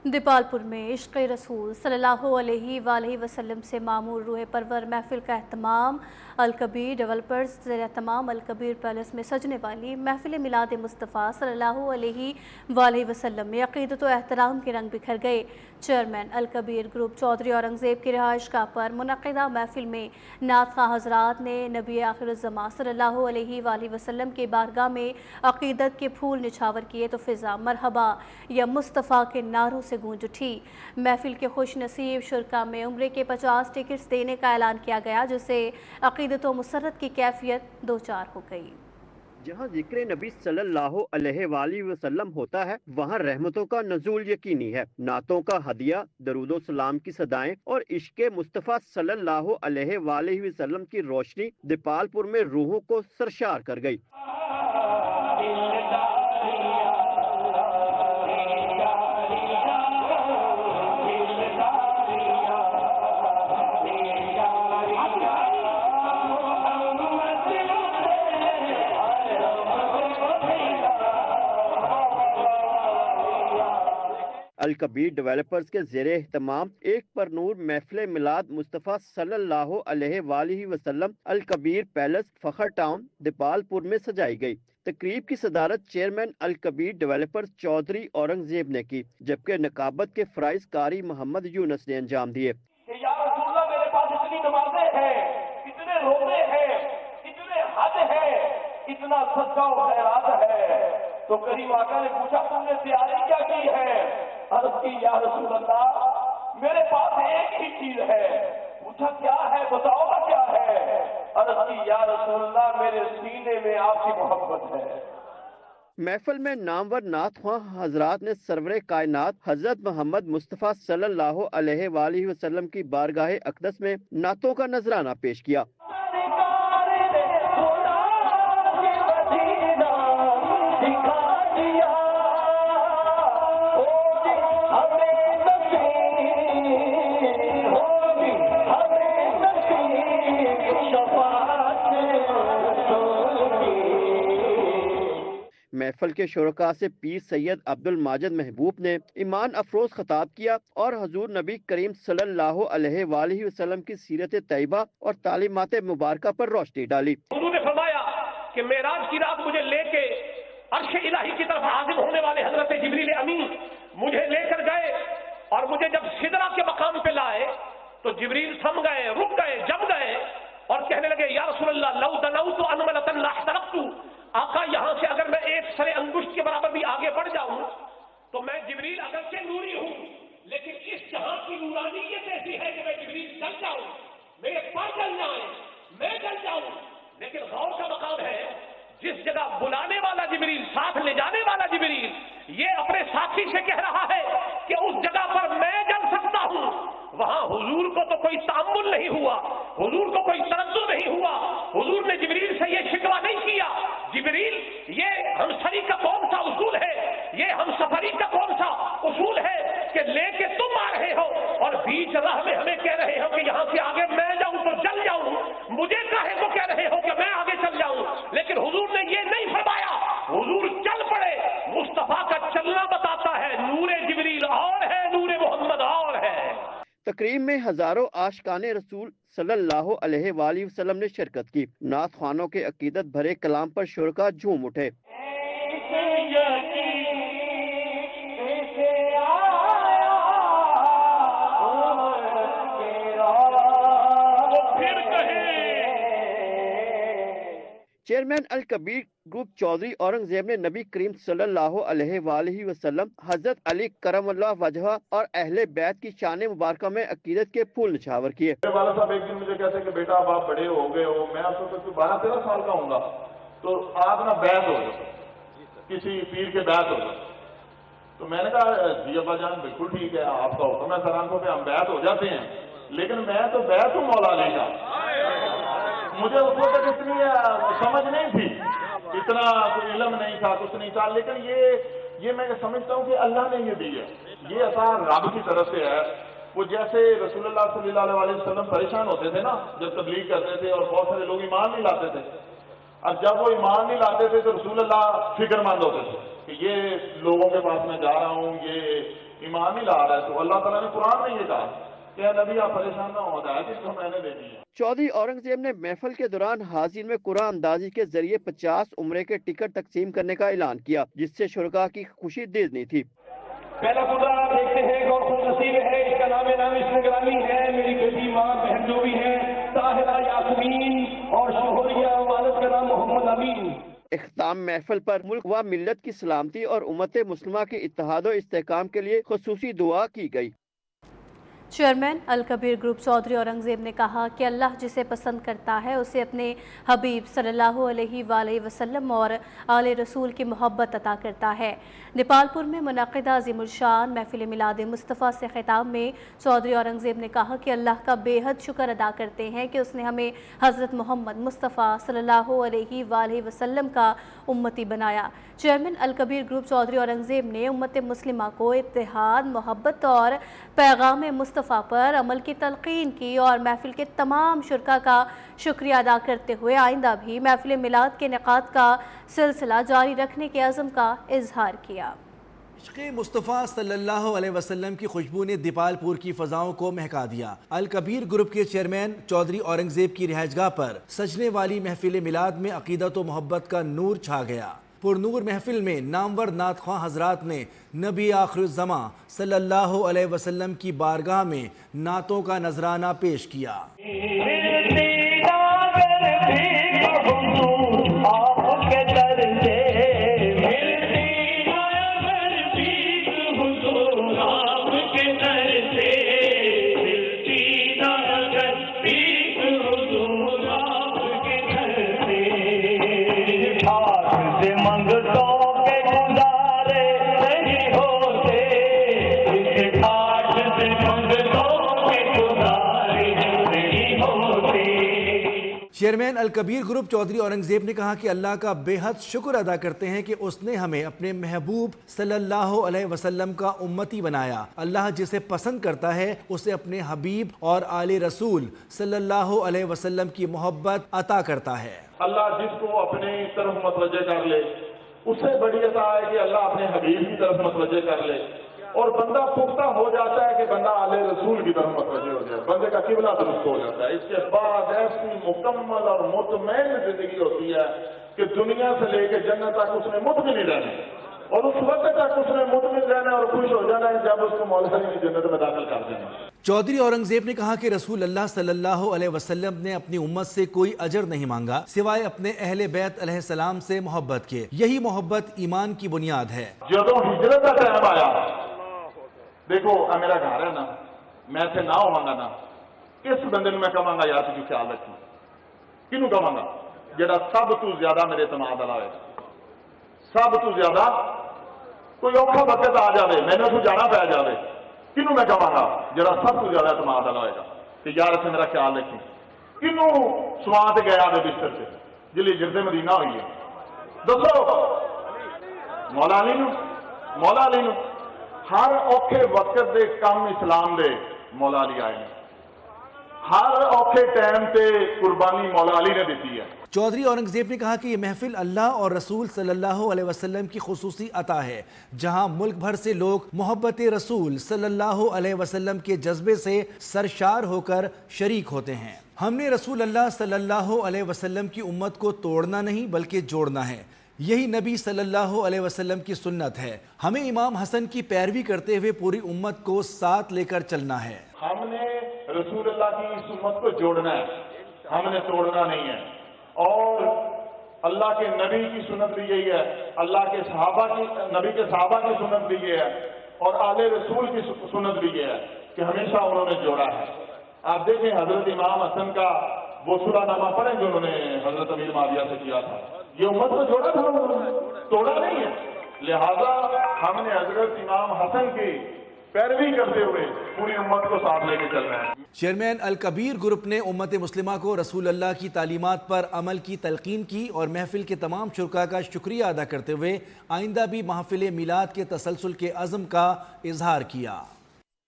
دیپالپور میں عشق رسول صلی اللہ علیہ وآلہ وسلم سے معمور روح پرور محفل کا اہتمام الکبیر ڈیولپرز زیر اہتمام الکبیر پیلس میں سجنے والی محفل میلاد مصطفیٰ صلی اللہ علیہ وآلہ وسلم میں عقیدت و احترام کے رنگ بکھر گئے۔ چیئرمین الکبیر گروپ چودھری اورنگزیب کی رہائش گاہ پر منعقدہ محفل میں نعت خواں حضرات نے نبی آخر الزماں صلی اللہ علیہ وآلہ وسلم کے بارگاہ میں عقیدت کے پھول نچھاور کیے تو فضا مرحبا یا مصطفیٰ کے نعروں سے گونج اٹھی۔ محفل کے خوش نصیب شرکا میں عمرے کے 50 ٹکٹس دینے کا اعلان کیا گیا، جس سے عقیدت و مسرت کی کیفیت دوچار ہو گئی۔ جہاں ذکر نبی صلی اللہ علیہ وآلہ وسلم ہوتا ہے وہاں رحمتوں کا نزول یقینی ہے۔ نعتوں کا ہدیہ، درود و سلام کی صدائیں اور عشق مصطفیٰ صلی اللہ علیہ وآلہ وسلم کی روشنی دیپالپور میں روحوں کو سرشار کر گئی۔ الکبیر ڈیولپرز کے زیر اہتمام ایک پر نور محفل میلاد مصطفیٰ صلی اللہ علیہ وآلہ وسلم الکبیر پیلس فخر ٹاؤن دیپالپور میں سجائی گئی۔ تقریب کی صدارت چیئرمین الکبیر ڈیولپرز چودھری اورنگزیب نے کی، جبکہ نقابت کے فرائض قاری محمد یونس نے انجام دیے۔ یا رسول اللہ، میرے پاس اتنی نمازیں ہیں، اتنے روزے ہیں، اتنے حج ہیں، اتنا صدقہ و خیرات ہے، تو کریم آقا نے پوچھا تم نے تیاری کیا کی ہے؟ عرض کی یا رسول اللہ میرے پاس ایک ہی چیز ہے۔ پوچھا کیا ہے؟ بتاؤ نا کیا ہے؟ عرض کی یا رسول اللہ میرے سینے میں آپ کی محبت ہے۔ محفل میں نامور نعت خواں حضرات نے سرور کائنات حضرت محمد مصطفیٰ صلی اللہ علیہ وآلہ وسلم کی بارگاہ اقدس میں نعتوں کا نذرانہ پیش کیا۔ محفل کے شرکاء سے پیر سید عبد الماجد محبوب نے ایمان افروز خطاب کیا اور حضور نبی کریم صلی اللہ علیہ وآلہ وسلم کی سیرت طیبہ اور تعلیمات مبارکہ پر روشنی ڈالی۔ حضور نے فرمایا کہ معراج کی رات مجھے لے کے عرش الہی کی طرف عازم ہونے والے حضرت جبریل امین مجھے لے کر گئے، اور مجھے جب سدرہ کے مقام پہ لائے تو جبریل تھم گئے، رک گئے، جم گئے اور کہنے لگے یا رسول اللہ لو دنوت انملۃ لاحترقت، آقا یہاں سے اگر میں ایک سر انگشت کے برابر بھی آگے بڑھ جاؤں تو میں جبریل اگرچہ نوری ہوں لیکن اس جہاں کی نورانیت ایسی ہے کہ میں جبریل جل جاؤں، میرے پر جل جائیں، میں جل جاؤں، لیکن غور کا مقام ہے جس جگہ بلانے والا جبریل، ساتھ لے جانے والا جبریل یہ اپنے ساتھی سے کہہ رہا ہے کہ اس جگہ پر میں جل سکتا ہوں، وہاں حضور کو تو کوئی تأمل نہیں ہوا، حضور کو کوئی تردد نہیں ہوا، حضور نے جبریل سے یہ شکوہ نہیں کیا جبریل یہ ہم سری کا کون سا اصول ہے، یہ ہم سفری کا کون سا اصول ہے کہ لے کے تم آ رہے ہو اور بیچ راہ میں ہمیں کہہ رہے ہو کہ یہاں سے آگے میں جاؤں تو جل جاؤں، مجھے کاہے کو کہہ رہے ہو کہ میں آگے چل جاؤں؟ لیکن حضور نے یہ نہیں فرمایا، حضور چل پڑے۔ مصطفیٰ کا چلنا بتاتا ہے نور جبریل اور ہے، نور محمد اور ہے۔ تقریب میں ہزاروں عاشقان رسول صلی اللہ علیہ وآلہ وسلم نے شرکت کی۔ نعت خوانوں کے عقیدت بھرے کلام پر شرکاء جھوم اٹھے۔ چیئرمین الکبیر گروپ چودھری اورنگزیب نے نبی کریم صلی اللہ علیہ وآلہ وسلم، حضرت علی کرم اللہ وجہہ اور اہل بیت کی شان مبارکہ میں عقیدت کے پھول نچھاور کیے۔ میرے والد صاحب ایک دن مجھے کہتے ہیں کہ بیٹا اب آپ بڑے ہو گئے ہو، میں آپ کو 12-13 سال کا ہوں گا، تو آپ نا بیعت ہو جاؤ، کسی پیر کے بیعت ہو جاؤ۔ تو میں نے کہا جی ابا جان بالکل ٹھیک ہے، آپ کا حکم ہے سر آنکھوں پہ، ہم بیعت ہو جاتے ہیں، لیکن میں تو بیعت ہوں مولا علی کا۔ مجھے اس وقت اتنی سمجھ نہیں تھی، اتنا کوئی علم نہیں تھا، کچھ نہیں تھا، لیکن یہ میں سمجھتا ہوں کہ اللہ نے یہ دی ہے، یہ عطا رب کی طرف سے ہے۔ وہ جیسے رسول اللہ صلی اللہ علیہ وسلم پریشان ہوتے تھے نا جب تبلیغ کرتے تھے اور بہت سارے لوگ ایمان نہیں لاتے تھے، اب جب وہ ایمان نہیں لاتے تھے تو رسول اللہ فکر مند ہوتے تھے کہ یہ لوگوں کے پاس میں جا رہا ہوں، یہ ایمان ہی لا رہا ہے تو اللہ تعالیٰ نے قرآن میں یہ کہا کہ اے نبی آپ پریشان نہ ہو جائے جس کو میں نے دے دی ہے۔ چودھری اورنگزیب نے محفل کے دوران حاضرین میں قرآن اندازی کے ذریعے 50 عمرے کے ٹکٹ تقسیم کرنے کا اعلان کیا، جس سے شرکاء کی خوشی دیدنی تھی۔ پہلا خدا آپ دیکھتے ہیں کون خوش نصیب ہے، اس کا نام اس میں گرامی ہے، میری بیٹی ماں بہن جو بھی ہیں، طاہرہ یاسمین اور شوہریہ والد کا نام محمد امین۔ اختتام محفل پر ملک و ملت کی سلامتی اور امت مسلمہ کے اتحاد و استحکام کے لیے خصوصی دعا کی گئی۔ چیئرمین الکبیر گروپ چودھری اورنگزیب نے کہا کہ اللہ جسے پسند کرتا ہے اسے اپنے حبیب صلی اللہ علیہ وآلہ وسلم اور آل رسول کی محبت عطا کرتا ہے۔ دیپال پور میں منعقدہ عظیم الشان محفل میلاد مصطفیٰ سے خطاب میں چودھری اورنگزیب نے کہا کہ اللہ کا بے حد شکر ادا کرتے ہیں کہ اس نے ہمیں حضرت محمد مصطفیٰ صلی اللہ علیہ وآلہ وسلم کا امتی بنایا۔ چیئرمین الکبیر گروپ چودھری اورنگزیب نے امت مسلمہ کو اتحاد، محبت اور پیغام مصطفیٰ پر عمل کی تلقین کی اور محفل کے تمام شرکاء کا شکریہ ادا کرتے ہوئے آئندہ بھی محفل میلاد کے انعقاد کا سلسلہ جاری رکھنے کے عزم کا اظہار کیا۔ عشق مصطفیٰ صلی اللہ علیہ وسلم کی خوشبو نے دیپال پور کی فضاؤں کو مہکا دیا۔ الکبیر گروپ کے چیئرمین چودھری اورنگزیب کی رہائشگاہ پر سجنے والی محفل میلاد میں عقیدت و محبت کا نور چھا گیا۔ پر نور محفل میں نامور نعت خواں حضرات نے نبی آخر الزماں صلی اللہ علیہ وسلم کی بارگاہ میں نعتوں کا نذرانہ پیش کیا۔ چیئرمین الکبیر گروپ چودھری اورنگزیب نے کہا کہ اللہ کا بے حد شکر ادا کرتے ہیں کہ اس نے ہمیں اپنے محبوب صلی اللہ علیہ وسلم کا امتی بنایا۔ اللہ جسے پسند کرتا ہے اسے اپنے حبیب اور آل رسول صلی اللہ علیہ وسلم کی محبت عطا کرتا ہے۔ اللہ جس کو اپنے طرف متوجہ کر لے اس سے بڑی عطا ہے کہ اللہ اپنے حبیب کی طرف متوجہ کر لے، اور بندہ پختہ ہو جاتا ہے کہ بندہ آل رسول کی طرف متوجہ ہو جائے، بندے کا قبلہ درست ہو جاتا ہے۔ اس کے بعد ایسی مکمل اور مطمئن زندگی ہوتی ہے کہ دنیا سے لے کے جنت تک اس نے مطمئن رہنا ہے، اور اس وقت تک اس نے مطمئن رہنا اور خوش ہو جانا ہے جب اس کو مولا علی جنت میں داخل کر دینا۔ چودھری اورنگزیب نے کہا کہ رسول اللہ صلی اللہ علیہ وسلم نے اپنی امت سے کوئی اجر نہیں مانگا سوائے اپنے اہل بیت علیہ السلام سے محبت کے۔ یہی محبت ایمان کی بنیاد ہے۔ جب ہجرت کا ٹائم آیا، دیکھو میرا گھر ہے نا، میں سے نہ ہوا نا، کس بندے میں کہاں گا یار تجھے خیال رکھی، کنوں کہاں گا جڑا سب تو زیادہ میرے اعتماد والا ہے، سب تو زیادہ کوئی اوکھا وقت آ جائے میں نے تو جانا پی جائے، کنوں میں کہاں گا جڑا سب تو زیادہ اعتماد والا ہوئے گا کہ یار اسے میرا خیال رکھی، کنوں سواد گیا دے بستر سے جلی جرد مدینہ ہوئی ہے، دسو مولا علی نو، مولا علی نو ہر اوکھے وقت دے کام اسلام دے مولا علی آئے ہیں، ہر اوکھے ٹائم تے قربانی مولا علی نے دیتی ہے۔ چودھری اورنگزیب نے کہا کہ یہ محفل اللہ اور رسول صلی اللہ علیہ وسلم کی خصوصی عطا ہے، جہاں ملک بھر سے لوگ محبت رسول صلی اللہ علیہ وسلم کے جذبے سے سرشار ہو کر شریک ہوتے ہیں۔ ہم نے رسول اللہ صلی اللہ علیہ وسلم کی امت کو توڑنا نہیں بلکہ جوڑنا ہے، یہی نبی صلی اللہ علیہ وسلم کی سنت ہے۔ ہمیں امام حسن کی پیروی کرتے ہوئے پوری امت کو ساتھ لے کر چلنا ہے۔ ہم نے رسول اللہ کی اس امت کو جوڑنا ہے، ہم نے توڑنا نہیں ہے، اور اللہ کے نبی کی سنت بھی یہی ہے، اللہ کے صحابہ کی، نبی کے صحابہ کی سنت بھی یہ ہے، اور آل رسول کی سنت بھی یہ ہے کہ ہمیشہ انہوں نے جوڑا ہے۔ آپ دیکھیں حضرت امام حسن کا وہ صلح نامہ پڑھیں جو انہوں نے حضرت امیر معاویہ سے کیا تھا، یہ امت کو جوڑا تھا، انہوں نے توڑا نہیں ہے۔ لہذا ہم نے حضرت امام حسن کی پیروی کرتے ہوئے پوری امت کو ساتھ لے کے چلنا ہے۔ چیئرمین الکبیر گروپ نے امت مسلمہ کو رسول اللہ کی تعلیمات پر عمل کی تلقین کی اور محفل کے تمام شرکاء کا شکریہ ادا کرتے ہوئے آئندہ بھی محفل میلاد کے تسلسل کے عزم کا اظہار کیا۔